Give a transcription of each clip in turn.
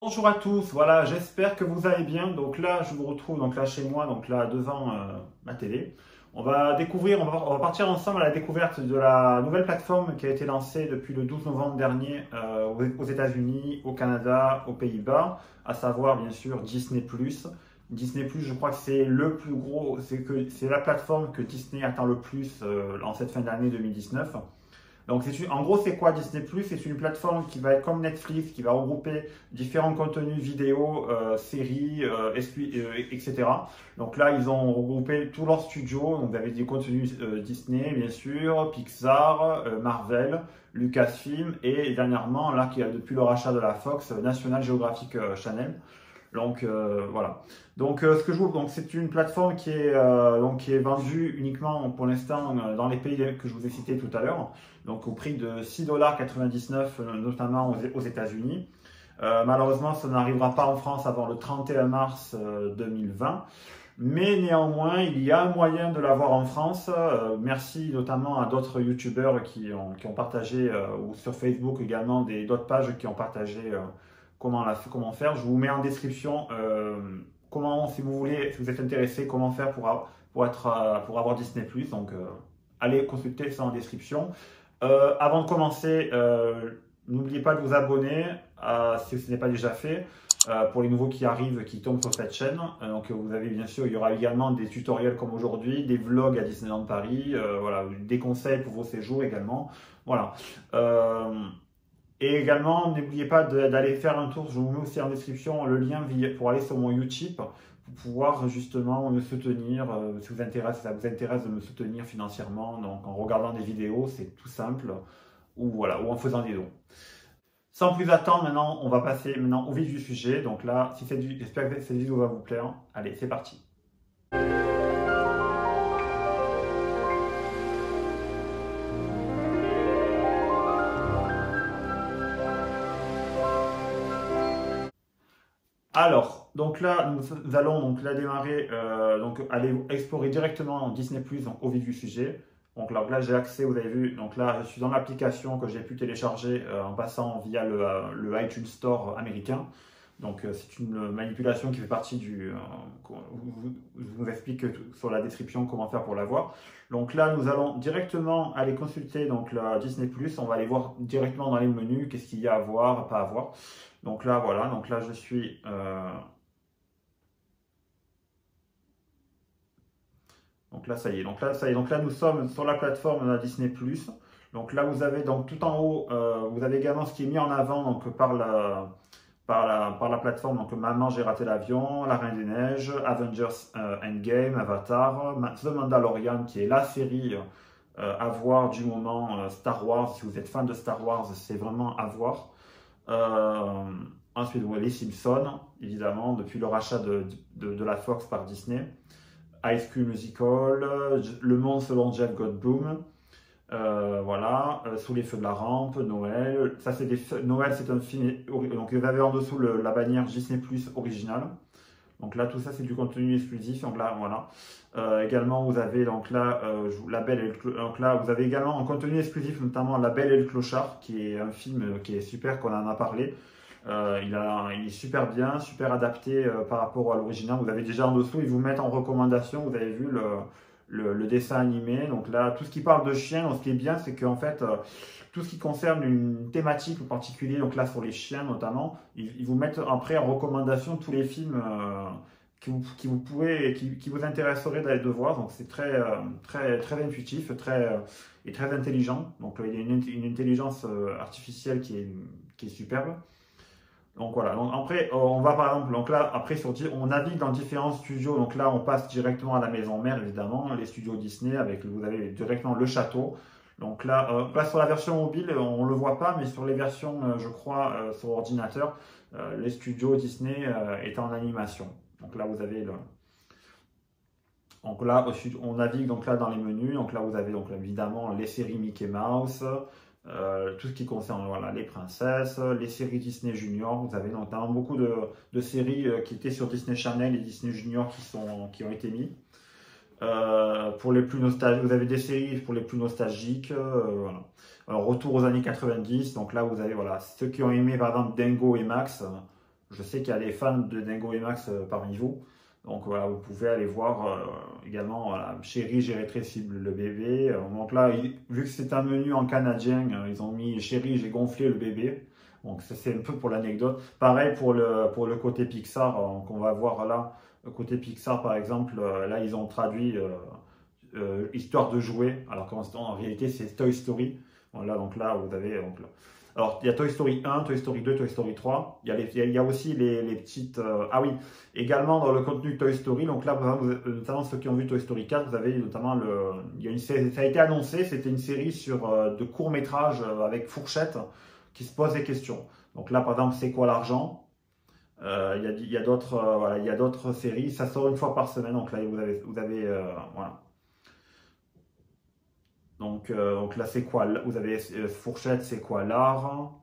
Bonjour à tous, voilà, j'espère que vous allez bien. Donc là, je vous retrouve donc là chez moi, donc là devant ma télé. On va découvrir, on va partir ensemble à la découverte de la nouvelle plateforme qui a été lancée depuis le 12 novembre dernier aux États-Unis, au Canada, aux Pays-Bas, à savoir bien sûr Disney+. Disney+, je crois que c'est le plus gros, c'est la plateforme que Disney attend le plus en cette fin d'année 2019. Donc, en gros, c'est quoi Disney+? C'est une plateforme qui va être comme Netflix, qui va regrouper différents contenus vidéo, séries, etc. Donc là, ils ont regroupé tous leurs studios. Donc, vous avez des contenus Disney, bien sûr, Pixar, Marvel, Lucasfilm et dernièrement, là, depuis le rachat de la Fox, National Geographic Channel. Donc voilà. Donc ce que je vous, donc c'est une plateforme qui est vendue uniquement pour l'instant dans les pays que je vous ai cités tout à l'heure, donc au prix de 6,99 $, notamment aux États-Unis. Malheureusement, ça n'arrivera pas en France avant le 31 mars 2020. Mais néanmoins, il y a un moyen de l'avoir en France. Merci notamment à d'autres youtubeurs qui ont partagé, ou sur Facebook également, d'autres pages qui ont partagé comment faire. Je vous mets en description si vous voulez, si vous êtes intéressé, comment faire pour avoir Disney+. Donc, allez consulter ça en description. Avant de commencer, n'oubliez pas de vous abonner si ce n'est pas déjà fait. Pour les nouveaux qui arrivent, qui tombent sur cette chaîne. Donc vous avez bien sûr, il y aura également des tutoriels comme aujourd'hui, des vlogs à Disneyland Paris, voilà, des conseils pour vos séjours également. Voilà. Et également, n'oubliez pas d'aller faire un tour, je vous mets aussi en description le lien pour aller sur mon Utip pour pouvoir justement me soutenir, si ça vous intéresse de me soutenir financièrement, donc en regardant des vidéos, c'est tout simple, ou voilà, ou en faisant des dons. Sans plus attendre, maintenant, on va passer maintenant au vif du sujet. Donc là, j'espère que cette vidéo va vous plaire. Allez, c'est parti. Alors, donc là, nous allons donc là démarrer, donc aller explorer directement en Disney+, donc au vif du sujet. Donc là j'ai accès, vous avez vu, donc là, je suis dans l'application que j'ai pu télécharger en passant via le iTunes Store américain. Donc c'est une manipulation qui fait partie je vous explique sur la description comment faire pour l'avoir. Donc là, nous allons directement aller consulter donc la Disney+. On va aller voir directement dans les menus qu'est-ce qu'il y a à voir, pas à voir. Donc là, voilà, donc là je suis... Donc là, ça y est. Donc là, nous sommes sur la plateforme Disney+. Donc là, vous avez donc tout en haut, vous avez également ce qui est mis en avant donc par la plateforme. Donc Maman, j'ai raté l'avion, La Reine des Neiges, Avengers Endgame, Avatar, The Mandalorian, qui est la série à voir du moment, Star Wars. Si vous êtes fan de Star Wars, c'est vraiment à voir. Ensuite, vous avez les Simpsons, évidemment, depuis le rachat de la Fox par Disney. High School Musical, Le Monde selon Jeff Goldblum, voilà, Sous les feux de la rampe, Noël. Ça, Noël, c'est un film. Donc, vous avez en dessous la bannière Disney Plus original. Donc là, tout ça, c'est du contenu exclusif. Donc là, voilà. Également, vous avez donc là, donc là, vous avez également un contenu exclusif, notamment La Belle et le Clochard, qui est un film qui est super, qu'on en a parlé. Il est super bien, super adapté par rapport à l'original. Vous avez déjà en dessous, ils vous mettent en recommandation, vous avez vu le dessin animé. Donc là, tout ce qui parle de chiens, donc ce qui est bien, c'est qu'en fait, tout ce qui concerne une thématique en particulier, donc là sur les chiens notamment, ils vous mettent après en recommandation tous les films qui vous intéresseraient d'aller de voir. Donc c'est très intuitif, et très intelligent. Donc il y a une intelligence artificielle qui est superbe. Donc voilà, donc après on va par exemple, donc là après on navigue dans différents studios, donc là on passe directement à la maison mère évidemment, les studios Disney vous avez directement le château. Donc là, sur la version mobile, on ne le voit pas, mais sur les versions, je crois, sur ordinateur, les studios Disney étaient en animation. Donc là vous avez donc là on navigue donc là dans les menus, donc là vous avez donc évidemment les séries Mickey Mouse. Tout ce qui concerne voilà, les princesses, les séries Disney Junior. Vous avez notamment beaucoup de séries qui étaient sur Disney Channel et Disney Junior qui ont été mis. Pour les plus nostalgiques, vous avez des séries pour les plus nostalgiques. Voilà. Alors, retour aux années 90. Donc là, vous avez voilà, ceux qui ont aimé par exemple Dingo et Max. Je sais qu'il y a des fans de Dingo et Max parmi vous. Donc voilà, vous pouvez aller voir également, voilà, Chérie, j'ai rétréci le bébé. Donc là, vu que c'est un menu en canadien, ils ont mis Chérie, j'ai gonflé le bébé. Donc ça c'est un peu pour l'anecdote. Pareil pour le côté Pixar, qu'on va voir là. Le côté Pixar par exemple, là ils ont traduit Histoire de jouer, alors qu'en réalité c'est Toy Story. Voilà, donc là vous avez... Donc, là. Alors, il y a Toy Story 1, Toy Story 2, Toy Story 3. Il y a aussi les petites... ah oui, également dans le contenu Toy Story. Donc là, notamment ceux qui ont vu Toy Story 4, vous avez notamment il y a une série, ça a été annoncé, c'était une série de courts-métrages avec Fourchette qui se pose des questions. Donc là, par exemple, c'est quoi l'argent? Il y a d'autres voilà, il y a d'autres séries. Ça sort une fois par semaine. Donc là, vous avez voilà. Donc là, c'est quoi? Vous avez Fourchette, c'est quoi l'art?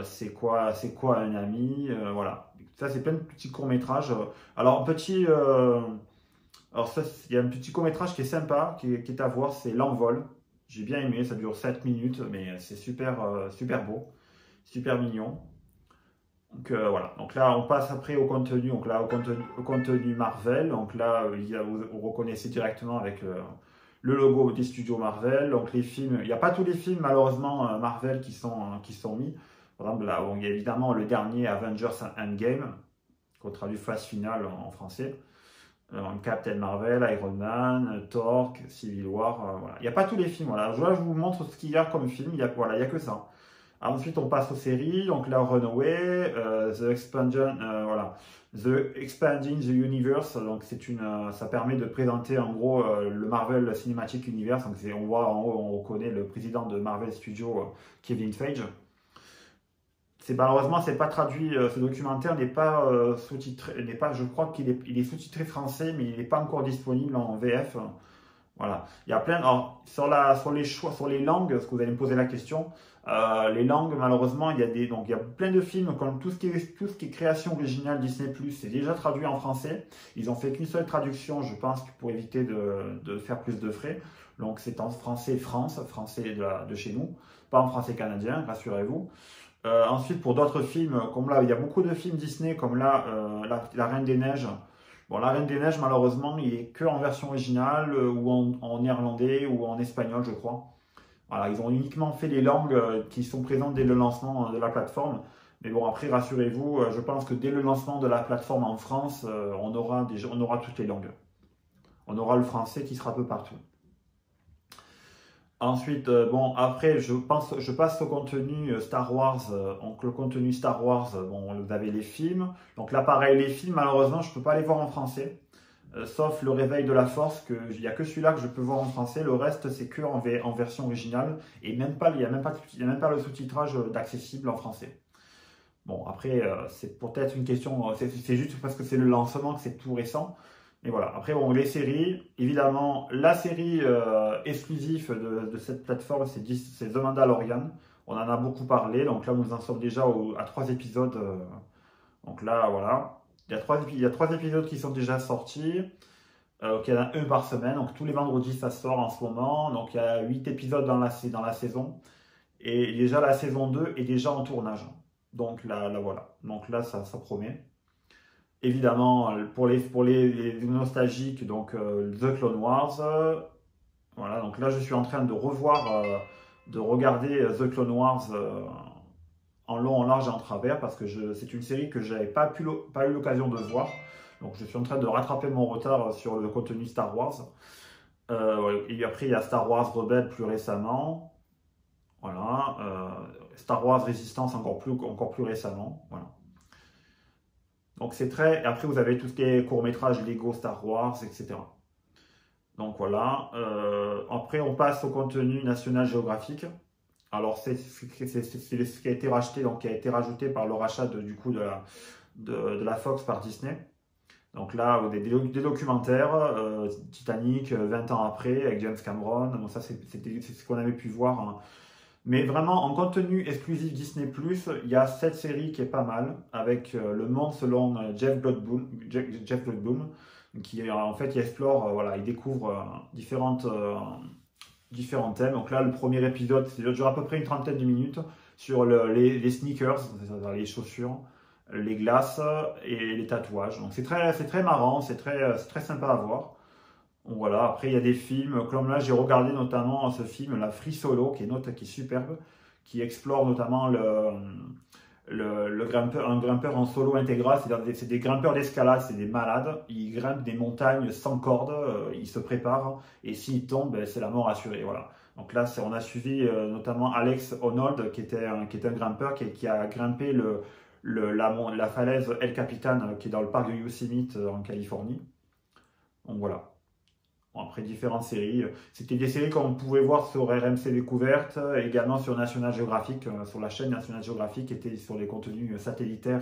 C'est quoi un ami? Voilà. Ça, c'est plein de petits courts-métrages. Alors, alors ça, il y a un petit court-métrage qui est sympa, qui est à voir, c'est L'Envol. J'ai bien aimé, ça dure 7 minutes, mais c'est super beau, super mignon. Donc voilà. Donc là, on passe après au contenu. Donc là, au contenu Marvel. Donc là, vous reconnaissez directement avec le logo des studios Marvel. Donc les films, il n'y a pas tous les films malheureusement Marvel qui sont mis. Par exemple, là, bon, il y a évidemment le dernier Avengers Endgame, qu'on traduit phase finale en français. Captain Marvel, Iron Man, Thor, Civil War. Voilà. Il n'y a pas tous les films. Voilà. Là, je vous montre ce qu'il y a comme film. Voilà, il y a que ça. Ensuite, on passe aux séries. Donc là, Runaway, The Expansion, voilà. The Expanding the Universe. Donc ça permet de présenter en gros le Marvel Cinematic Universe. Donc on voit en haut, on reconnaît le président de Marvel Studios, Kevin Feige. Malheureusement, c'est pas traduit. Ce documentaire n'est pas sous-titré. Je crois il est sous-titré français, mais il n'est pas encore disponible en VF. Voilà. Il y a plein. Alors, sur les choix, sur les langues, parce que vous allez me poser la question, les langues, malheureusement, donc il y a plein de films comme tout ce qui est création originale Disney+, c'est déjà traduit en français. Ils ont fait qu'une seule traduction, je pense, pour éviter de faire plus de frais. Donc c'est en français français de chez nous, pas en français canadien, rassurez-vous. Ensuite, pour d'autres films, comme là, il y a beaucoup de films Disney, comme là, La Reine des Neiges. Bon, La Reine des Neiges, malheureusement, il est que en version originale, ou en néerlandais, ou en espagnol, je crois. Voilà, ils ont uniquement fait les langues qui sont présentes dès le lancement de la plateforme. Mais bon, après, rassurez-vous, je pense que dès le lancement de la plateforme en France, on aura toutes les langues. On aura le français qui sera peu partout. Ensuite, bon, après, je passe au contenu Star Wars. Donc, le contenu Star Wars, bon, vous avez les films. Donc là, pareil, les films, malheureusement, je ne peux pas les voir en français. Sauf Le Réveil de la Force, il n'y a que celui-là que je peux voir en français. Le reste, c'est que en version originale. Et même pas, il n'y a même pas le sous-titrage d'accessible en français. Bon, après, c'est peut-être une question, c'est juste parce que c'est le lancement, que c'est tout récent. Mais voilà, après, bon, les séries, évidemment, la série exclusive de cette plateforme, c'est The Mandalorian. On en a beaucoup parlé, donc là, nous en sommes déjà à 3 épisodes. Donc là, voilà. Il y a 3 épisodes qui sont déjà sortis. Il y en a un par semaine, donc tous les vendredis, ça sort en ce moment. Donc il y a 8 épisodes dans la saison. Et déjà, la saison 2 est déjà en tournage. Donc là voilà. Donc là, ça promet. Évidemment, pour les nostalgiques, donc The Clone Wars. Voilà, donc là, je suis en train de regarder The Clone Wars en long, en large et en travers, parce que c'est une série que je n'avais pas eu l'occasion de voir. Donc je suis en train de rattraper mon retard sur le contenu Star Wars. Et après, il y a Star Wars Rebelle plus récemment. Voilà. Star Wars Résistance encore plus récemment. Voilà. Donc c'est très... Après, vous avez tout ce qui est court-métrage Lego Star Wars, etc. Donc voilà. Après, on passe au contenu National Geographic. Alors, c'est ce qui a été racheté, donc qui a été rajouté par le rachat de la Fox par Disney. Donc là, des documentaires, Titanic, 20 ans après, avec James Cameron. Donc ça, c'est ce qu'on avait pu voir. Hein. Mais vraiment, en contenu exclusif Disney+, il y a cette série qui est pas mal, avec Le Monde selon Jeff Goldblum, qui en fait il explore, voilà, il découvre différents thèmes. Donc là, le premier épisode, ça dure à peu près une trentaine de minutes sur les sneakers, c'est-à-dire les chaussures, les glaces et les tatouages. Donc c'est très marrant, c'est très sympa à voir. Donc voilà, après il y a des films, comme là j'ai regardé notamment ce film, La Free Solo, qui est superbe, qui explore notamment un grimpeur en solo intégral, c'est des grimpeurs d'escalade, c'est des malades, ils grimpent des montagnes sans corde, ils se préparent, et s'ils tombent, ben, c'est la mort assurée, voilà. Donc là, on a suivi notamment Alex Honnold, qui était un grimpeur, qui a grimpé la falaise El Capitan, qui est dans le parc de Yosemite en Californie. Donc voilà. Bon, après différentes séries, c'était des séries qu'on pouvait voir sur RMC Découverte, également sur National Geographic, sur la chaîne National Geographic, qui était sur les contenus satellitaires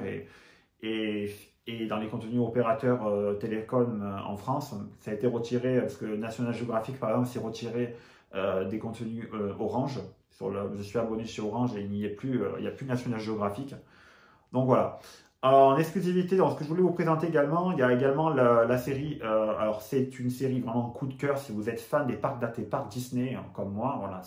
et dans les contenus opérateurs télécom en France. Ça a été retiré, parce que National Geographic, par exemple, s'est retiré des contenus Orange. Je suis abonné chez Orange et il n'y a plus National Geographic. Donc voilà. En exclusivité, dans ce que je voulais vous présenter également, il y a également la série, alors c'est une série vraiment coup de cœur si vous êtes fan des parcs Disney, hein, comme moi, voilà,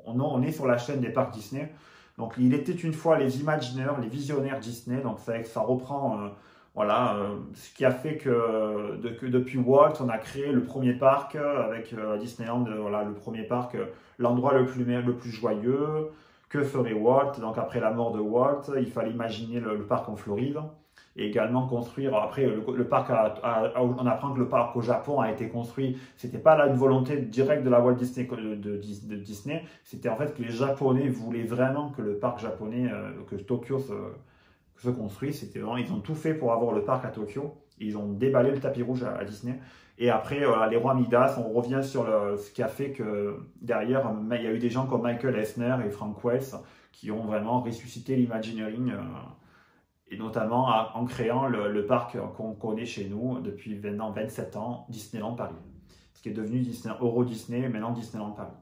on est sur la chaîne des parcs Disney. Donc il était une fois les Imagineers, les visionnaires Disney, donc ça reprend voilà, ce qui a fait que depuis Walt, on a créé le premier parc avec Disneyland, voilà, le premier parc, l'endroit le plus joyeux. Que ferait Walt? Donc après la mort de Walt, il fallait imaginer le parc en Floride et également construire. Après le parc, on apprend que le parc au Japon a été construit. C'était pas là une volonté directe de la Walt Disney de Disney. C'était en fait que les Japonais voulaient vraiment que le parc japonais, que Tokyo se construise. C'était vraiment, ils ont tout fait pour avoir le parc à Tokyo. Ils ont déballé le tapis rouge à Disney. Et après, les rois Midas, on revient sur ce qui a fait que derrière, il y a eu des gens comme Michael Eisner et Frank Wells qui ont vraiment ressuscité l'Imagineering, et notamment en créant le parc qu'on connaît chez nous depuis maintenant 27 ans, Disneyland Paris. Ce qui est devenu Euro Disney, maintenant Disneyland Paris.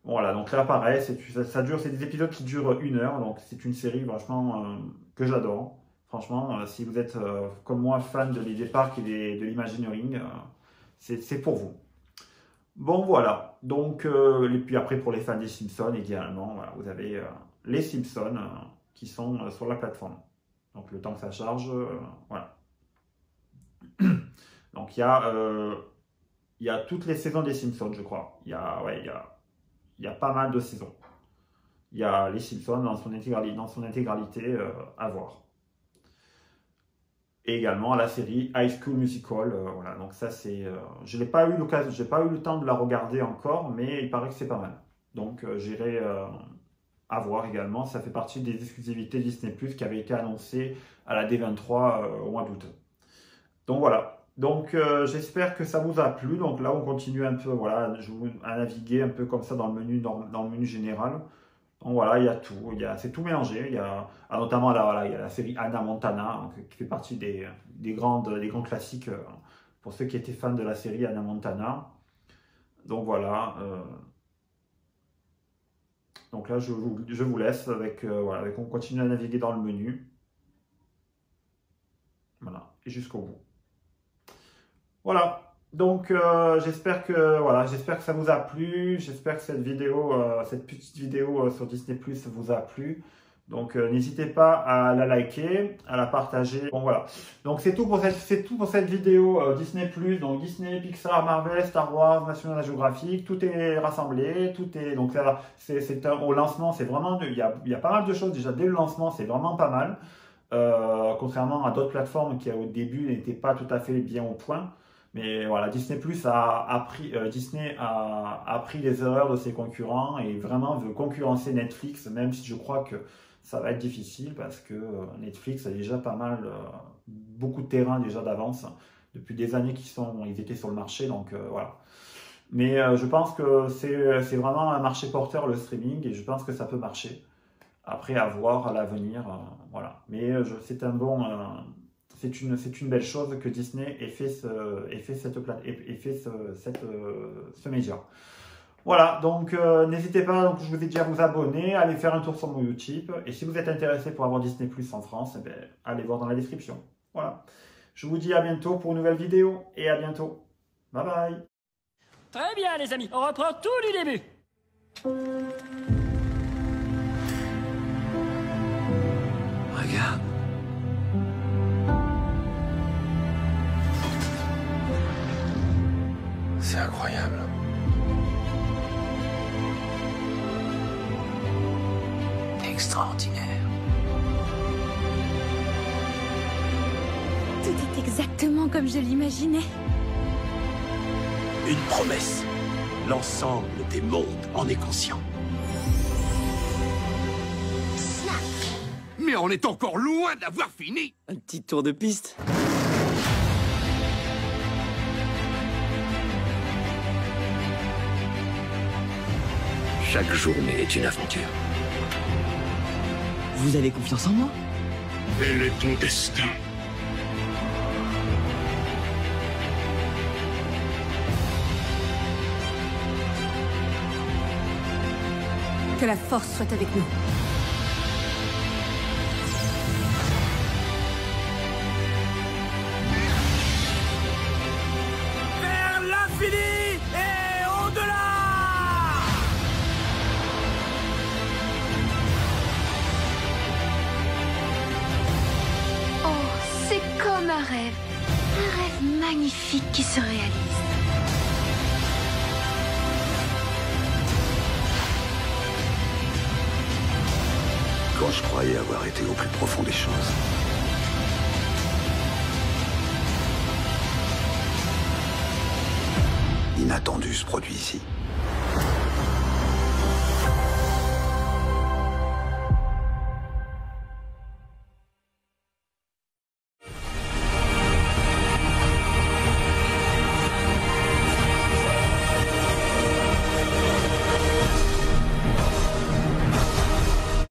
Bon, voilà, donc là pareil, c'est des épisodes qui durent 1 heure, donc c'est une série franchement que j'adore. Franchement, si vous êtes comme moi fan des parcs et de l'Imagineering, c'est pour vous. Bon voilà, donc et puis après pour les fans des Simpsons également, voilà, vous avez les Simpsons qui sont sur la plateforme. Donc le temps que ça charge, voilà. Donc il y a toutes les saisons des Simpsons, je crois. Il y a pas mal de saisons. Il y a les Simpsons dans son intégralité à voir. Et également la série High School Musical. Voilà, donc ça c'est, je n'ai pas eu l'occasion, j'ai pas eu le temps de la regarder encore, mais il paraît que c'est pas mal. Donc j'irai à voir également. Ça fait partie des exclusivités Disney+ qui avaient été annoncées à la D23 au mois d'août. Donc voilà. Donc j'espère que ça vous a plu. Donc là on continue un peu, voilà, à naviguer un peu comme ça dans le menu général. Donc voilà, il y a tout, c'est tout mélangé. Il y a notamment voilà, il y a la série Hannah Montana, hein, qui fait partie des grands classiques pour ceux qui étaient fans de la série Hannah Montana. Donc voilà. Donc là, je vous laisse voilà, on continue à naviguer dans le menu. Voilà, et jusqu'au bout. Voilà. Donc j'espère que ça vous a plu, j'espère que cette petite vidéo sur Disney+ vous a plu. Donc n'hésitez pas à la liker, à la partager. Bon voilà. Donc c'est tout pour cette vidéo Disney+, donc Disney, Pixar, Marvel, Star Wars, National Geographic, tout est rassemblé, donc là au lancement, c'est vraiment il y a pas mal de choses déjà dès le lancement, c'est vraiment pas mal. Contrairement à d'autres plateformes qui au début n'étaient pas tout à fait bien au point. Mais voilà, Disney+ Disney a appris les erreurs de ses concurrents et vraiment veut concurrencer Netflix, même si je crois que ça va être difficile parce que Netflix a déjà beaucoup de terrain déjà d'avance depuis des années ils étaient sur le marché, donc voilà. Mais je pense que c'est vraiment un marché porteur, le streaming, et je pense que ça peut marcher. Après, à voir à l'avenir, voilà. Mais c'est une belle chose que Disney ait fait ce média. Voilà, donc n'hésitez pas, donc, je vous ai dit à vous abonner, allez faire un tour sur mon YouTube. Et si vous êtes intéressé pour avoir Disney+ en France, eh bien, allez voir dans la description. Voilà. Je vous dis à bientôt pour une nouvelle vidéo et à bientôt. Bye bye. Très bien les amis, on reprend tout du début. Regarde. C'est incroyable. Extraordinaire. Tout est exactement comme je l'imaginais. Une promesse. L'ensemble des mondes en est conscient. Mais on est encore loin d'avoir fini. Un petit tour de piste. Chaque journée est une aventure. Vous avez confiance en moi? Quel est ton destin? Que la force soit avec nous. Vers l'infini et au-delà! Oh, c'est comme un rêve. Un rêve magnifique qui se réalise. Quand je croyais avoir été au plus profond des choses. L'inattendu se produit ici.